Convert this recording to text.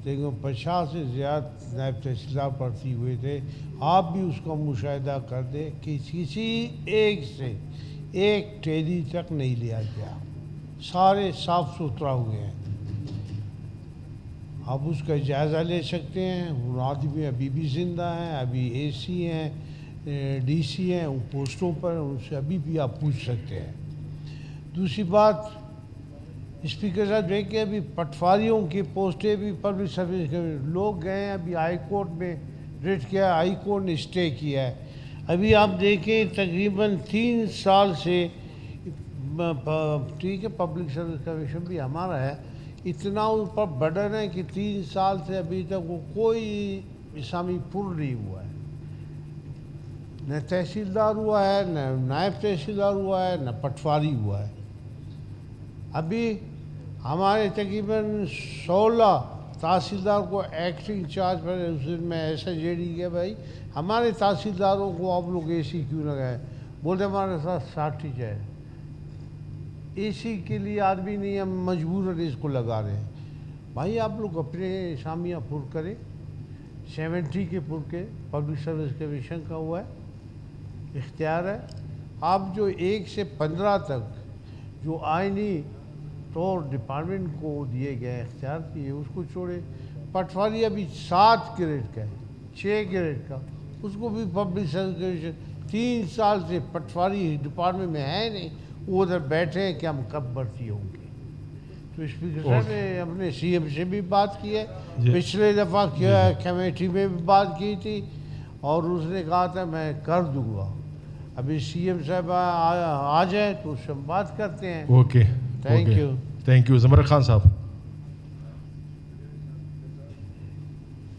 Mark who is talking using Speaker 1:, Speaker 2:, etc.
Speaker 1: لیکن 50 سے زیادہ نائب تحصیلدار بھرتی ہوئے تھے. آپ بھی اس کا مشاہدہ کر دیں کہ کسی ایک سے ایک ٹیلی تک نہیں لیا گیا, سارے صاف ستھرا ہوئے ہیں. آپ اس کا جائزہ لے سکتے ہیں. وہ آدمی ابھی بھی زندہ ہیں, ابھی اے سی ہیں, ڈی سی ہیں, ان پوسٹوں پر, ان سے ابھی بھی آپ پوچھ سکتے ہیں. دوسری بات, اسپیکر صاحب دیکھیں ابھی پٹواریوں کی پوسٹیں بھی پبلک سروس کے لوگ گئے ہیں, ابھی ہائی کورٹ میں ریٹ کیا, ہائی کورٹ نے اسٹے کیا ہے. ابھی آپ دیکھیں تقریباً 3 سال سے, ٹھیک ہے پبلک سروس کمیشن بھی ہمارا ہے, اتنا اوپر برڈن ہے کہ 3 سال سے ابھی تک وہ کوئی اسامی پر نہیں ہوا ہے. نہ تحصیلدار ہوا ہے, نہ نائب تحصیلدار ہوا ہے, نہ پٹواری ہوا ہے. ابھی ہمارے تقریباً 16 تحصیلدار کو ایکٹنگ چارج پر, اس دن میں ایسا جیڈی کیا بھائی ہمارے تحصیلداروں کو آپ لوگ اے سی کیوں لگائے, بولتے ہمارے ساتھ شارٹیج ہے. اے سی کے لیے آدمی نہیں, ہم مجبوراً اس کو لگا رہے ہیں. بھائی آپ لوگ اپنے اسامیہ پر کریں, 70 کے پر کے, پبلک سروس کمیشن کا ہوا ہے, اختیار ہے. آپ جو 1 سے 15 تک جو آئینی طور ڈپارٹمنٹ کو دیے گئے اختیار دیے اس کو چھوڑے. پٹواری ابھی 7 گریڈ کا ہے, 6 گریڈ کا, اس کو بھی پبلک سروس کمیشن 3 سال سے پٹواری ڈپارٹمنٹ میں ہے نہیں, وہ ادھر بیٹھے ہیں کہ ہم کب بھرتی ہوں گے. تو اسپیکر صاحب نے اپنے سی ایم سے بھی بات کی ہے, پچھلے دفعہ کیا کمیٹی میں بھی بات کی تھی, اور اس نے کہا تھا میں کر دوں گا. ابھی سی ایم صاحب آ جائیں تو اس سے ہم بات کرتے ہیں.
Speaker 2: Okay,
Speaker 1: thank you.
Speaker 2: Thank you. Zamar Khan صاحب.